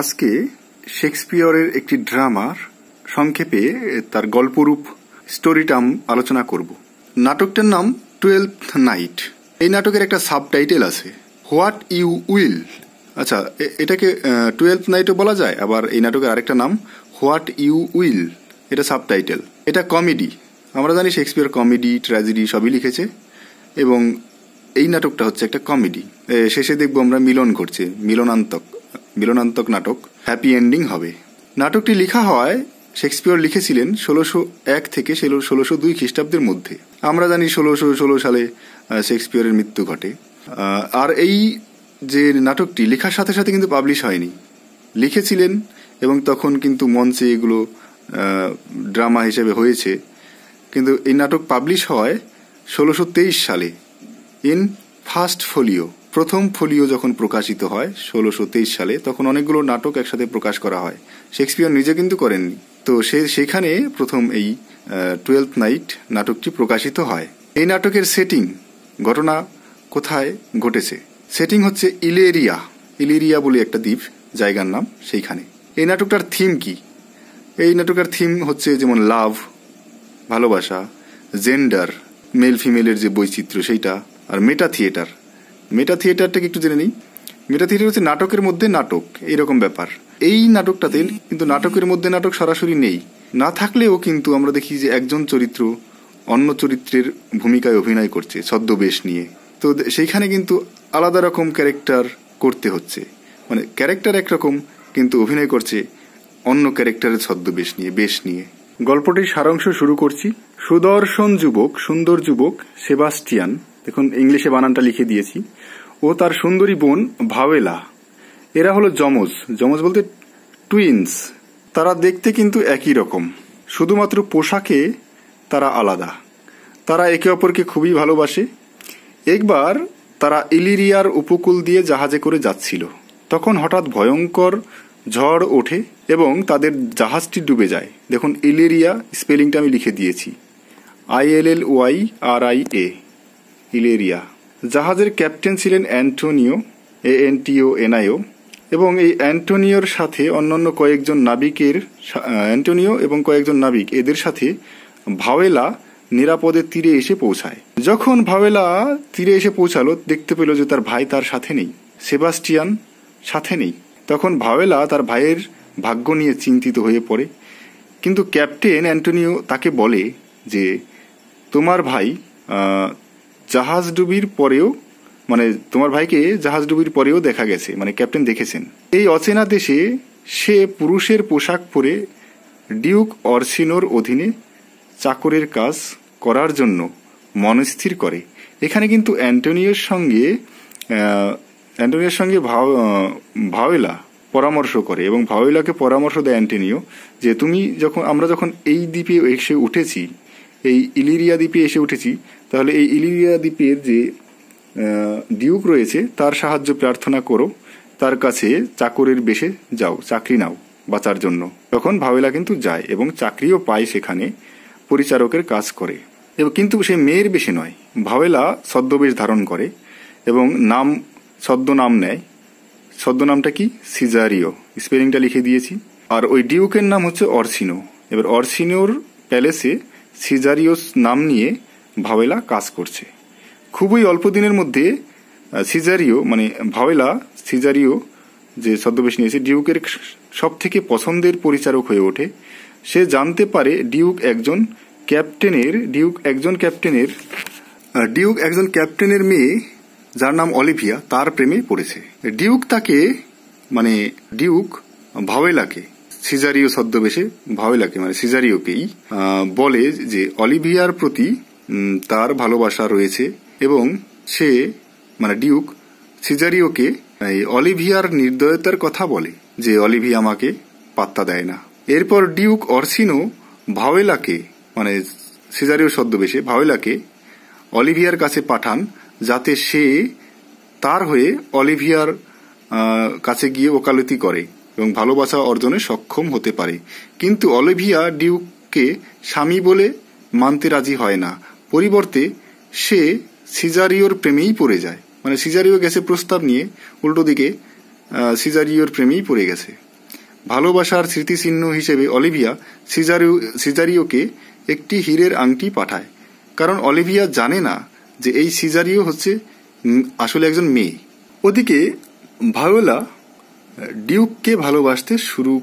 আজকে শেক্সপিয়রের একটি ড্রামার সংক্ষেপে তার গল্পরূপ স্টোরিটা আলোচনা করব। নাটকটার নাম 12th নাইট। এই নাটকের একটা সাবটাইটেল আছে, হোয়াট ইউ উইল। আচ্ছা, এটাকে 12th নাইটও বলা যায়, আবার এই নাটকের আরেকটা নাম হোয়াট ইউ উইল, এটা সাবটাইটেল। এটা কমেডি। আমরা জানি শেক্সপিয়র কমেডি, ট্র্যাজেডি সবই লিখেছে, এবং এই নাটকটা হচ্ছে একটা কমেডি। শেষে দেখবো আমরা মিলন ঘটছে, মিলনান্তক নাটক, হ্যাপি এন্ডিং হবে। নাটকটি লেখা হয়, শেক্সপিয়র লিখেছিলেন 1601 থেকে 1602 খ্রিস্টাব্দের মধ্যে। আমরা জানি 1616 সালে শেক্সপিয়রের মৃত্যু ঘটে। আর এই যে নাটকটি লেখার সাথে সাথে কিন্তু পাবলিশ হয়নি, লিখেছিলেন এবং তখন কিন্তু মঞ্চে এগুলো ড্রামা হিসেবে হয়েছে, কিন্তু এই নাটক পাবলিশ হয় 1623 সালে ইন ফার্স্ট ফোলিও। প্রথম ফোলিও যখন প্রকাশিত হয় 1623 সালে, তখন অনেকগুলো নাটক একসাথে প্রকাশ করা হয়। শেক্সপিয়র নিজে কিন্তু করেননি, তো সেখানে প্রথম এই 12th নাইট নাটকটি প্রকাশিত হয়। এই নাটকের সেটিং, ঘটনা কোথায় ঘটেছে, সেটিং হচ্ছে ইলেরিয়া বলে একটা দ্বীপ, জায়গার নাম, সেইখানে। এই নাটকটার থিম কি? এই নাটকের থিম হচ্ছে যেমন লাভ, ভালোবাসা, জেন্ডার, মেল ফিমেলের যে বৈচিত্র্য সেইটা, আর মেটা থিয়েটারটাকে একটু জেনে নিই। মেটা থিয়েটার হচ্ছে নাটকের মধ্যে নাটক, এইরকম ব্যাপার। এই নাটকটাতে কিন্তু নাটকের মধ্যে নাটক সরাসরি নেই, না থাকলেও কিন্তু আমরা দেখি যে একজন চরিত্র অন্য চরিত্রের ভূমিকায় অভিনয় করছে ছদ্মবেশ নিয়ে। তো সেইখানে কিন্তু আলাদা রকম ক্যারেক্টার করতে হচ্ছে, মানে ক্যারেক্টার একরকম কিন্তু অভিনয় করছে অন্য ক্যারেক্টারের ছদ্মবেশ নিয়ে, বেশ নিয়ে। গল্পটির সারাংশ শুরু করছি। সুদর্শন যুবক, সুন্দর যুবক সেবাস্টিয়ান, দেখুন ইংলিশে বানানটা লিখে দিয়েছি, ও তার সুন্দরী বোন ভাওয়েলা, এরা হলো যমজ বলতে টুইন্স। তারা দেখতে কিন্তু একই রকম, শুধুমাত্র পোশাকে তারা আলাদা। তারা একে অপরকে খুবই ভালোবাসে। একবার তারা ইলিরিয়ার উপকূল দিয়ে জাহাজে করে যাচ্ছিল, তখন হঠাৎ ভয়ঙ্কর ঝড় ওঠে এবং তাদের জাহাজটি ডুবে যায়। দেখুন ইলিরিয়া, স্পেলিংটা আমি লিখে দিয়েছি, ILLYRIA, ইলেরিয়া। জাহাজের ক্যাপ্টেন ছিলেন অ্যান্টোনিও, ANTONIO, এবং এই অ্যান্টোনিওর সাথে অন্যান্য কয়েকজন নাবিক, এদের সাথে ভাওয়েলা নিরাপদে তীরে এসে পৌঁছায়। যখন ভাওয়েলা তীরে এসে পৌঁছালো, দেখতে পেল যে তার ভাই তার সাথে নেই, সেবাস্টিয়ান সাথে নেই। তখন ভাওয়েলা তার ভাইয়ের ভাগ্য নিয়ে চিন্তিত হয়ে পড়ে, কিন্তু ক্যাপ্টেন অ্যান্টোনিও তাকে বলে যে তোমার ভাই তোমার ভাইকে জাহাজ ডুবির পরেও দেখা গেছে, মানে ক্যাপ্টেন দেখেছেন। এই অচেনা দেশে সে পুরুষের পোশাক পরে ডিউক অরসিনোর অধীনে চাকরের কাজ করার জন্য মনস্থির করে। এখানে কিন্তু অ্যান্টোনিওর সঙ্গে ভাওয়েলা পরামর্শ করে, এবং ভাওয়েলাকে পরামর্শ দেয় অ্যান্টোনিও যে আমরা যখন এই দ্বীপে এসে উঠেছি, এই ইলিরিয়া দ্বীপে এসে উঠেছি, তাহলে এই ইলিরিয়া দ্বীপের যে ডিউক রয়েছে তার সাহায্য প্রার্থনা করো, তার কাছে চাকরের বেশে যাও, চাকরি নাও বাঁচার জন্য। তখন ভাওয়েলা কিন্তু যায় এবং চাকরিও পায়, সেখানে পরিচারকের কাজ করে। কিন্তু সে মেয়ের বেশে নয়, ভাওয়েলা ছদ্মবেশ ধারণ করে এবং ছদ্মনাম নেয়। ছদ্মনামটা কি? সিজারিও, স্পেলিংটা লিখে দিয়েছি। আর ওই ডিউকের নাম হচ্ছে অরসিনো। এবার অরসিনোর প্যালেসে সিজারিওস নাম নিয়ে ভাওয়েলা কাজ করছে। খুবই অল্প দিনের মধ্যে সিজারিও যে ছদ্মবেশ নিয়েছে, ডিউকের সব থেকে পছন্দের পরিচারক হয়ে ওঠে। সে জানতে পারে ডিউক একজন ক্যাপ্টেনের মেয়ে, যার নাম অলিভিয়া, তার প্রেমে পড়েছে। ডিউক ভাওয়েলাকে, সিজারিও ছদ্মবেশে ভাওয়েলাকে মানে সিজারিওকেই বলে যে অলিভিয়ার প্রতি তার ভালোবাসা রয়েছে, এবং সে ডিউক সিজারিওকে অলিভিয়ার নির্দয়তার কথা বলে যে অলিভিয়া আমাকে পাত্তা দেয় না। এরপর ডিউক অরসিনো ভাওয়েলাকে, সিজারিও ছদ্মবেশে ভাওয়েলাকে অলিভিয়ার কাছে পাঠান, যাতে সে তার হয়ে অলিভিয়ার কাছে গিয়ে ওকালতি করে এবং ভালোবাসা অর্জনে সক্ষম হতে পারে। কিন্তু অলিভিয়া ডিউককে স্বামী বলে মানতে রাজি হয় না। পরিবর্তে সে সিজারিওর প্রেমেই পড়ে যায়। সিজারিও গেছে প্রস্তাব নিয়ে, উল্টো দিকে সিজারিওর প্রেমেই পড়ে গেছে। ভালোবাসার স্মৃতিচিহ্ন হিসেবে অলিভিয়া সিজারিওকে একটি হীরের আংটি পাঠায়, কারণ অলিভিয়া জানে না যে এই সিজারিও হচ্ছে আসলে একজন মেয়ে। ওদিকে ভায়োলা ডিউককে ভালোবাসতে শুরু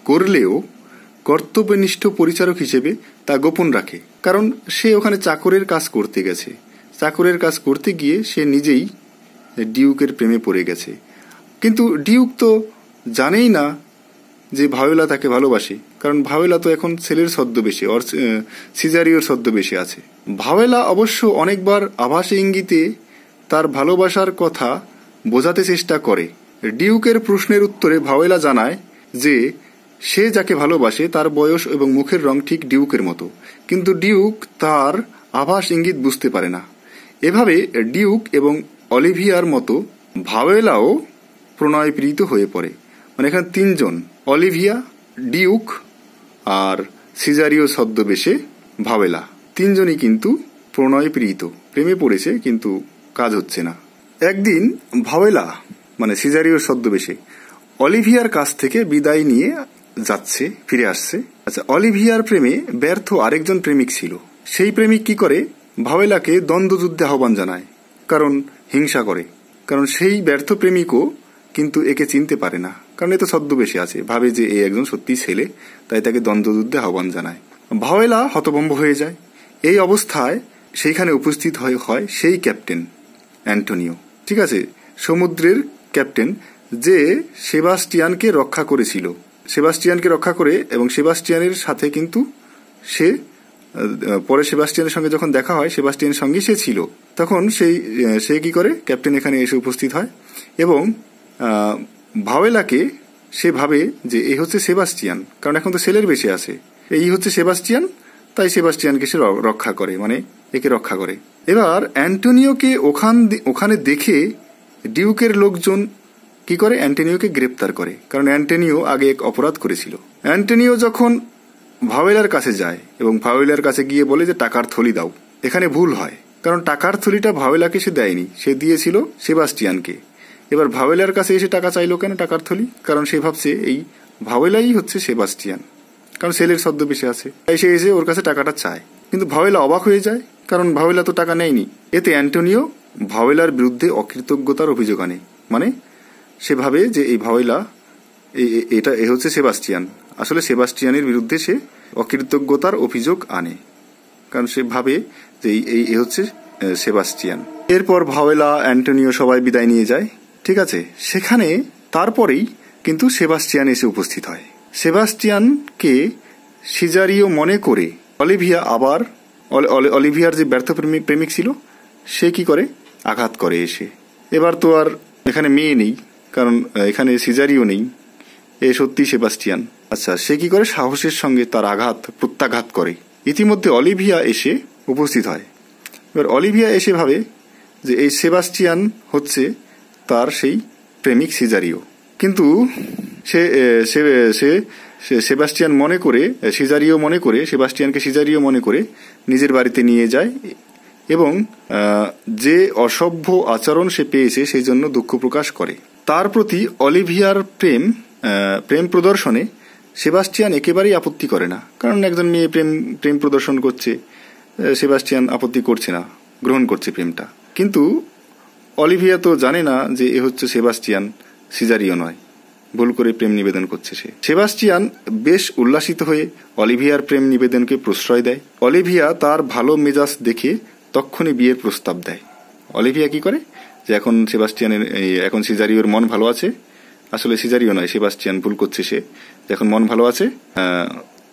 করলেও কর্তব্যনিষ্ঠ পরিচারক হিসেবে তা গোপন রাখে, কারণ সে ওখানে চাকরের কাজ করতে গেছে। চাকরের কাজ করতে গিয়ে সে নিজেই ডিউকের প্রেমে পড়ে গেছে। কিন্তু ডিউক তো জানেই না যে ভায়োলা তাকে ভালোবাসে, কারণ ভায়োলা তো এখন ছেলের ছদ্মবেশে সিজারিওর ছদ্মবেশে আছে। ভায়োলা অবশ্য অনেকবার আভাসে ইঙ্গিতে তার ভালোবাসার কথা বোঝাতে চেষ্টা করে। ডিউকের প্রশ্নের উত্তরে ভায়োলা জানায় যে সে যাকে ভালোবাসে তার বয়স এবং মুখের রং ঠিক ডিউকের মতো, কিন্তু ডিউক তার আভাস ইঙ্গিত বুঝতে পারে না। এভাবে ডিউক এবং অলিভিয়ার মতো ভায়োলাও প্রণয় প্রীত হয়ে পড়ে। মানে এখানে তিনজন, অলিভিয়া, ডিউক আর সিজারিও ছদ্মবেশে ভায়োলা, তিনজনই কিন্তু প্রণয় প্রীত, প্রেমে পড়েছে, কিন্তু কাজ হচ্ছে না। একদিন ভায়োলা মানে সিজারিও ছদ্মবেশে অলিভিয়ার কাছ থেকে বিদায় নিয়ে যাচ্ছে, ফিরে আসছে। আচ্ছা, অলিভিয়ার প্রেমে ব্যর্থ আরেকজন প্রেমিক ছিল। সেই প্রেমিক কি করে? ভায়োলাকে দ্বন্দ্বযুদ্ধে আহ্বান জানায়, কারণ হিংসা করে, কারণ সেই ব্যর্থ প্রেমিকও কিন্তু একে চিনতে পারে না, কারণ এ তো ছদ্মবেশে আছে, ভাবে যে এ একজন সত্যি ছেলে, তাই তাকে দ্বন্দ্বযুদ্ধে আহ্বান জানায়। ভায়োলা হতভম্ব হয়ে যায়। এই অবস্থায় সেইখানে উপস্থিত হয় সেই ক্যাপ্টেন অ্যান্টোনিও, ঠিক আছে, সমুদ্রের ক্যাপ্টেন, যে সেবাস্টিয়ানকে রক্ষা করেছিল। সেবাস্টিয়ানকে রক্ষা করে এবং সেবাস্টিয়ানের সাথে কিন্তু সে পরে সেবাস্টিয়ানের সঙ্গে যখন দেখা হয় সেবাস্টিয়ানের সঙ্গে সে ছিল, তখন সে কি করে, ক্যাপ্টেন এখানে এসে উপস্থিত হয় এবং ভায়োলাকে সে ভাবে যে এই হচ্ছে সেবাস্টিয়ান, কারণ এখন তো ছেলের বেশে আছে, এই হচ্ছে সেবাস্টিয়ান, তাই সেবাস্টিয়ানকে সে রক্ষা করে, মানে একে রক্ষা করে। এবার অ্যান্টোনিওকে ওখানে দেখে ডিউকের লোকজন কি করে, অ্যান্টোনিওকে গ্রেপ্তার করে, কারণ অ্যান্টোনিও আগে এক অপরাধ করেছিল। অ্যান্টোনিও যখন ভায়োলার কাছে যায় এবং ভায়োলার কাছে গিয়ে বলে যে টাকার থলি দাও, এখানে ভুল হয়, কারণ টাকার থলিটা ভায়োলাকে সে দেয়নি, সে দিয়েছিল সেবাস্টিয়ানকে। এবার ভায়োলার কাছে এসে টাকা চাইলো কেন, টাকার থলি? কারণ সে ভাবছে এই ভায়োলাই হচ্ছে সেবাস্টিয়ান, কারণ ছেলের ছদ্মবেশে আছে, তাই সে এসে ওর কাছে টাকাটা চায়। কিন্তু ভায়োলা অবাক হয়ে যায়, কারণ ভায়োলা তো টাকা নেয়নি। এতে অ্যান্টোনিও ভায়োলার বিরুদ্ধে অকৃতজ্ঞতার অভিযোগ আনে, মানে সে ভাবে যে এই ভায়োলা এ হচ্ছে সেবাস্টিয়ান, আসলে সেবাস্টিয়ানের বিরুদ্ধে সে অকৃতজ্ঞতার অভিযোগ আনে, কারণ সে ভাবে যে এই হচ্ছে সেবাস্টিয়ান। এরপর ভায়োলা, অ্যান্টোনিও সবাই বিদায় নিয়ে যায়, ঠিক আছে। সেখানে তারপরেই কিন্তু সেবাস্টিয়ান এসে উপস্থিত হয়। সেবাস্টিয়ানকে সিজারিও মনে করে অলিভিয়ার যে ব্যর্থ প্রেমিক ছিল সে কি করে, আঘাত করে এসে। এবার তো আর এখানে মেয়ে নেই, কারণ এখানে সিজারিও নেই, এ সত্যি সেবাস্টিয়ান। আচ্ছা, সে কি করে, সাহসের সঙ্গে তার প্রত্যাঘাত করে। ইতিমধ্যে অলিভিয়া এসে উপস্থিত হয়। এবার অলিভিয়া এসে ভাবে যে এই সেবাস্টিয়ান হচ্ছে তার সেই প্রেমিক সিজারিও, কিন্তু সেবাস্টিয়ান মনে করে, সেবাস্টিয়ানকে সিজারিও মনে করে নিজের বাড়িতে নিয়ে যায় এবং যে অসভ্য আচরণ সে পেয়েছে সেই জন্য দুঃখ প্রকাশ করে। তার প্রতি অলিভিয়ার প্রেম প্রদর্শনে সেবাস্টিয়ান একেবারেই আপত্তি করে না, কারণ একজন মেয়ে প্রেম প্রদর্শন করছে, সেবাস্টিয়ান আপত্তি করছে না, গ্রহণ করছে প্রেমটা। কিন্তু অলিভিয়া তো জানে না যে এ হচ্ছে সেবাস্টিয়ান, সিজারিও নয়, ভুল করে প্রেম নিবেদন করছে সে। সেবাস্টিয়ান বেশ উল্লাসিত হয়ে অলিভিয়ার প্রেম নিবেদনকে প্রশ্রয় দেয়। অলিভিয়া তার ভালো মেজাজ দেখে তক্ষণি বিয়ের প্রস্তাব দেয়। অলিভিয়া কি করে, যে এখন সিজারিওর মন ভালো আছে, আসলে সিজারিও নয়, সেবাস্টিয়ান ভুল করছে, সে এখন মন ভালো আছে,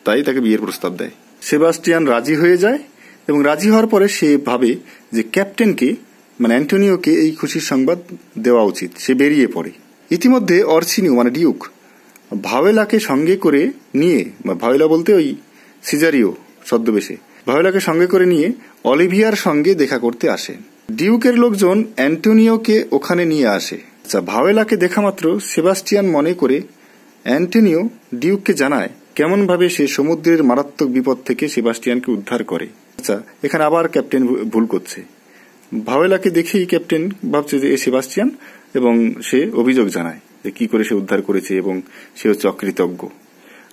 তাই তাকে বিয়ের প্রস্তাব দেয়। সেবাস্টিয়ান রাজি হয়ে যায় এবং রাজি হওয়ার পরে সে ভাবে যে ক্যাপ্টেনকে মানে অ্যান্টোনিওকে এই খুশির সংবাদ দেওয়া উচিত। সে বেরিয়ে পড়ে। ইতিমধ্যে অরসিনিও মানে ডিউক ভায়োলাকে সঙ্গে করে নিয়ে, ভায়োলা বলতে ওই সিজারিও ছদ্মবেশে, ভায়োলাকে সঙ্গে করে নিয়ে অলিভিয়ার সঙ্গে দেখা করতে আসে। ডিউকের লোকজন অ্যান্টোনিওকে ওখানে নিয়ে আসে। আচ্ছা, ভায়োলাকে দেখা মাত্র সেবাস্টিয়ান মনে করে অ্যান্টোনিও ডিউককে জানায় কেমন ভাবে সে সমুদ্রের মারাত্মক বিপদ থেকে সেবাস্টিয়ানকে উদ্ধার করে। আচ্ছা, এখানে আবার ক্যাপ্টেন ভুল করছে। ভায়োলাকে দেখেই ক্যাপ্টেন ভাবছে যে এ সেবাস্টিয়ান এবং সে অভিযোগ জানায়। যে কি করে সে উদ্ধার করেছে এবং সে হচ্ছে অকৃতজ্ঞ।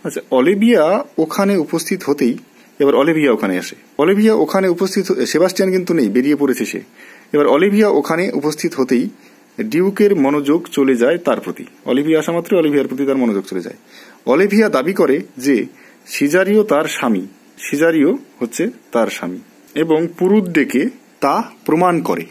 আচ্ছা, অলিভিয়া ওখানে উপস্থিত হতেই এবার অলিভিয়া ওখানে আসে। অলিভিয়া ওখানে উপস্থিত, সেবাস্টিয়ান কিন্তু নেই, বেরিয়ে পড়েছে সে। এবার অলিভিয়া ওখানে উপস্থিত হতেই ডিউকের মনোযোগ চলে যায় তার প্রতি। অলিভিয়া আসা মাত্র অলিভিয়ার প্রতি তার মনোযোগ চলে যায়। অলিভিয়া দাবি করে যে সিজারিও তার স্বামী, সিজারিও হচ্ছে তার স্বামী, এবং পুরুত ডেকে তা প্রমাণ করে।